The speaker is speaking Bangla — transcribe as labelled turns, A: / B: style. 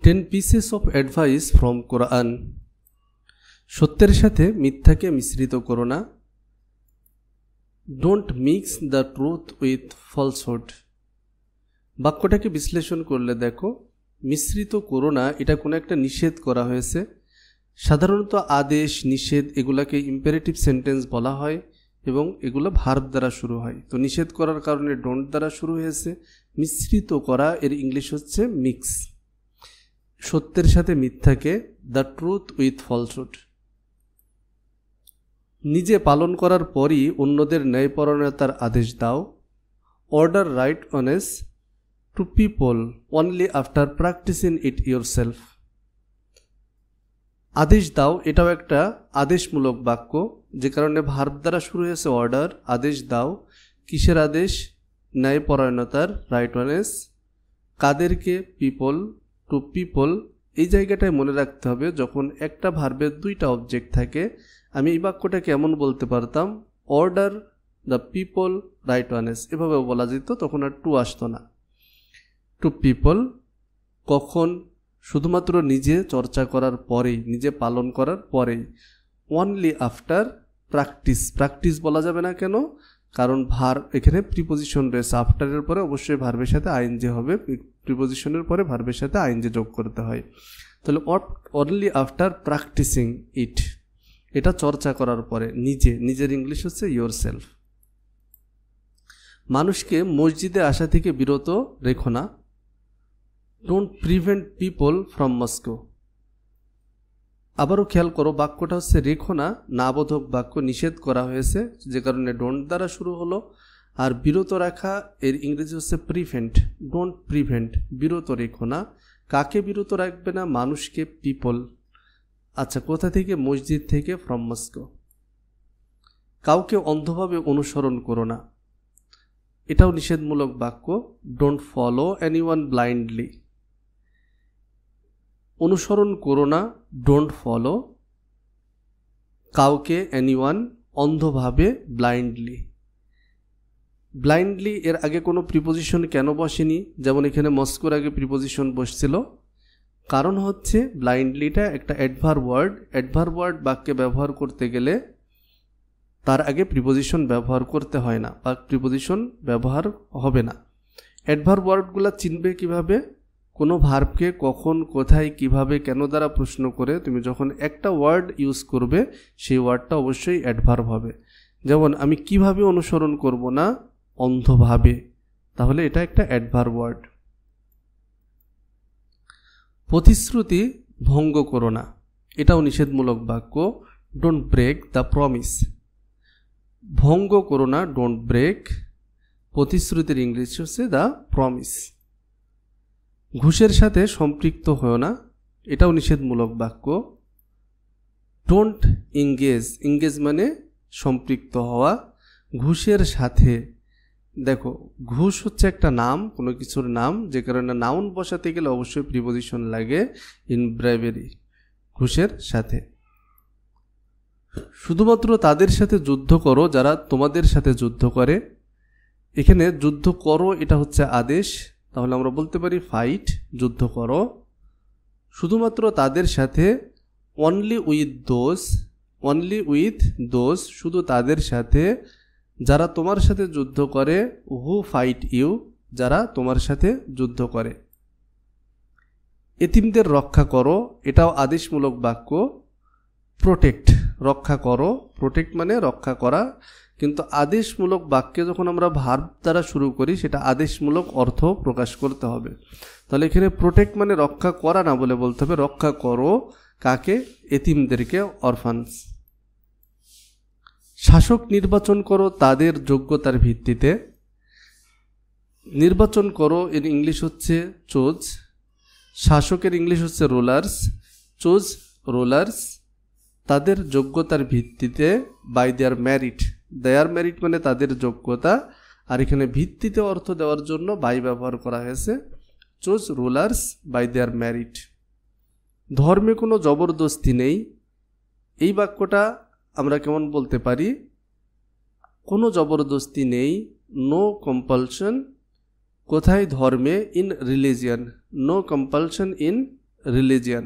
A: 10 pieces of advice from Quran. সত্যের সাথে মিথ্যাকে মিশ্রিত করো না। Don't mix the truth with falsehood. বাক্যটাকে বিশ্লেষণ করলে দেখো, মিশ্রিত করো না এটা কোনো একটা নিষেধ করা হয়েছে। সাধারণত আদেশ, নিষেধ এগুলাকে ইম্পারেটিভ সেন্টেন্স বলা হয় এবং এগুলো ভার্ব দ্বারা শুরু হয়। তো নিষেধ করার কারণে ডোন্ট দ্বারা শুরু হয়েছে। মিশ্রিত করা এর ইংলিশ হচ্ছে মিক্স। সত্যের সাথে মিথ্যাকে, দ্য ট্রুথ উইথ ফলসহুড। নিজে পালন করার পরই অন্যদের ন্যায়পরায়ণতার আদেশ দাও। Order righteousness to people only after practising it yourself. আদেশ দাও এটাও একটা আদেশমূলক বাক্য, যে কারণে ভার্ব দ্বারা শুরু হয়েছে অর্ডার। আদেশ দাও, কিসের আদেশ? ন্যায়পরায়ণতার, রাইট অনেস। কাদেরকে? People, to people. এই জায়গাটায় মনে রাখতে হবে, যখন একটা ভার্বের দুইটা অবজেক্ট থাকে, আমি এই বাক্যটাকে এমন বলতে পারতাম, অর্ডার দ্য পিপল রাইট অনেস, এভাবে বলা যেত, তখন আর টু আসতো না। টু পিপল কখন? শুধুমাত্র নিজে চর্চা করার পরেই, নিজে পালন করার পরেই। Only after practice. প্র্যাকটিস বলা যাবে না কেন? কারণ এখানে প্রিপোজিশন রয়েছে, আফটারের পরে অবশ্যই ভার্বের সাথে আইএনজি হবে, প্রিপোজিশনের পরে ভার্বের সাথে আইএনজি যোগ করতে হয়। তাহলে অনলি আফটার প্র্যাকটিসিং ইট, এটা চর্চা করার পরে, নিজের ইংলিশ হচ্ছে ইয়োরসেলফ। মানুষকে মসজিদে আসা থেকে বিরত রেখো না। Don't prevent people from Moscow. আবারও খেয়াল করো, বাক্যটা হচ্ছে রেখো না, নাবোধক বাক্য, নিষেধ করা হয়েছে, যে কারণে ডোন্ট দ্বারা শুরু হলো। আর বিরত রাখা এর ইংরেজি হচ্ছে প্রিভেন্ট। ডোন্ট প্রিভেন্ট, বিরত রেখো না। কাকে বিরত রাখবে না? মানুষকে, পিপল। আচ্ছা, কোথা থেকে? মসজিদ থেকে, ফ্রম মস্কো। কাউকে অন্ধভাবে অনুসরণ করো না, এটাও নিষেধমূলক বাক্য। Don't follow anyone blindly. অনুসরণ করো না, ডোন্ট ফলো কাউকে, এনিওয়ান, অন্ধভাবে, ব্লাইন্ডলি। ব্লাইন্ডলি এর আগে কোনো প্রিপোজিশন কেন বসেনি? যেমন এখানে মস্কোর আগে প্রিপোজিশন বসছিল, কারণ হচ্ছে ব্লাইন্ডলিটা একটা অ্যাডভার্ব ওয়ার্ড। অ্যাডভার্ব ওয়ার্ড বাক্যে ব্যবহার করতে গেলে তার আগে প্রিপোজিশন ব্যবহার করতে হয় না, বা প্রিপোজিশন ব্যবহার হবে না। অ্যাডভার্ব ওয়ার্ডগুলো চিনবে কিভাবে? কোনো ভার্বকে কখন, কোথায়, কিভাবে, কেন দ্বারা প্রশ্ন করে তুমি যখন একটা ওয়ার্ড ইউজ করবে, সেই ওয়ার্ডটা অবশ্যই অ্যাডভার্ব হবে। যেমন আমি কিভাবে অনুসরণ করব না? অন্ধভাবে। তাহলে এটা একটা অ্যাডভার্ব ওয়ার্ড। প্রতিশ্রুতি ভঙ্গ করো না, এটাও নিষেধমূলক বাক্য। Don't break the promise. ভঙ্গ করো না, ডোন্ট ব্রেক। প্রতিশ্রুতির ইংলিশ হচ্ছে দ্য প্রমিস। ঘুষের সাথে সম্পৃক্ত হও না, এটাও নিষেধমূলক বাক্য। Don't engage. ইংগেজ মানে সম্পৃক্ত হওয়া। ঘুষের সাথে, দেখো ঘুষ হচ্ছে একটা নাম, কোনো কিছুর নাম, যে কারণে নাউন বসাতে গেলে অবশ্যই প্রিপোজিশন লাগে, ইন ব্রাইভেরি, ঘুষের সাথে। শুধুমাত্র তাদের সাথে যুদ্ধ করো যারা তোমাদের সাথে যুদ্ধ করে। এখানে যুদ্ধ করো এটা হচ্ছে আদেশ, তাহলে আমরা বলতে পারি ফাইট, যুদ্ধ করো। শুধুমাত্র তাদের সাথে, only with those, only with those, শুধু তাদের সাথে যারা তোমার সাথে যুদ্ধ করে, হু ফাইট ইউ, যারা তোমার সাথে যুদ্ধ করে। এতিমদের রক্ষা করো, এটাও আদেশমূলক বাক্য। প্রোটেক্ট, রক্ষা করো। প্রোটেক্ট মানে রক্ষা করা, কিন্তু আদেশমূলক বাক্যে যখন আমরা ভার্ব দ্বারা শুরু করি, সেটা আদেশমূলক অর্থ প্রকাশ করতে হবে। তাহলে এখানে প্রোটেক্ট মানে রক্ষা করা না বলে বলতে হবে রক্ষা করো। কাকে? এতিমদেরকে, অরফানস। শাসক নির্বাচন করো তাদের যোগ্যতার ভিত্তিতে। নির্বাচন করো এর ইংলিশ হচ্ছে চুজ। শাসকের ইংলিশ হচ্ছে রুলার্স। Choose rulers. তাদের যোগ্যতার ভিত্তিতে, by their merit. Their merit মানে তাদের যোগ্যতা, আর এখানে ভিত্তিতে অর্থ দেওয়ার জন্য বাই ব্যবহার করা হয়েছে। Choose rulers by their merit. ধর্মে কোনো জবরদস্তি নেই, এই বাক্যটা আমরা কেমন বলতে পারি? কোনো জবরদস্তি নেই, নো কম্পালশন। কোথায়? ধর্মে, in religion. No compulsion in religion.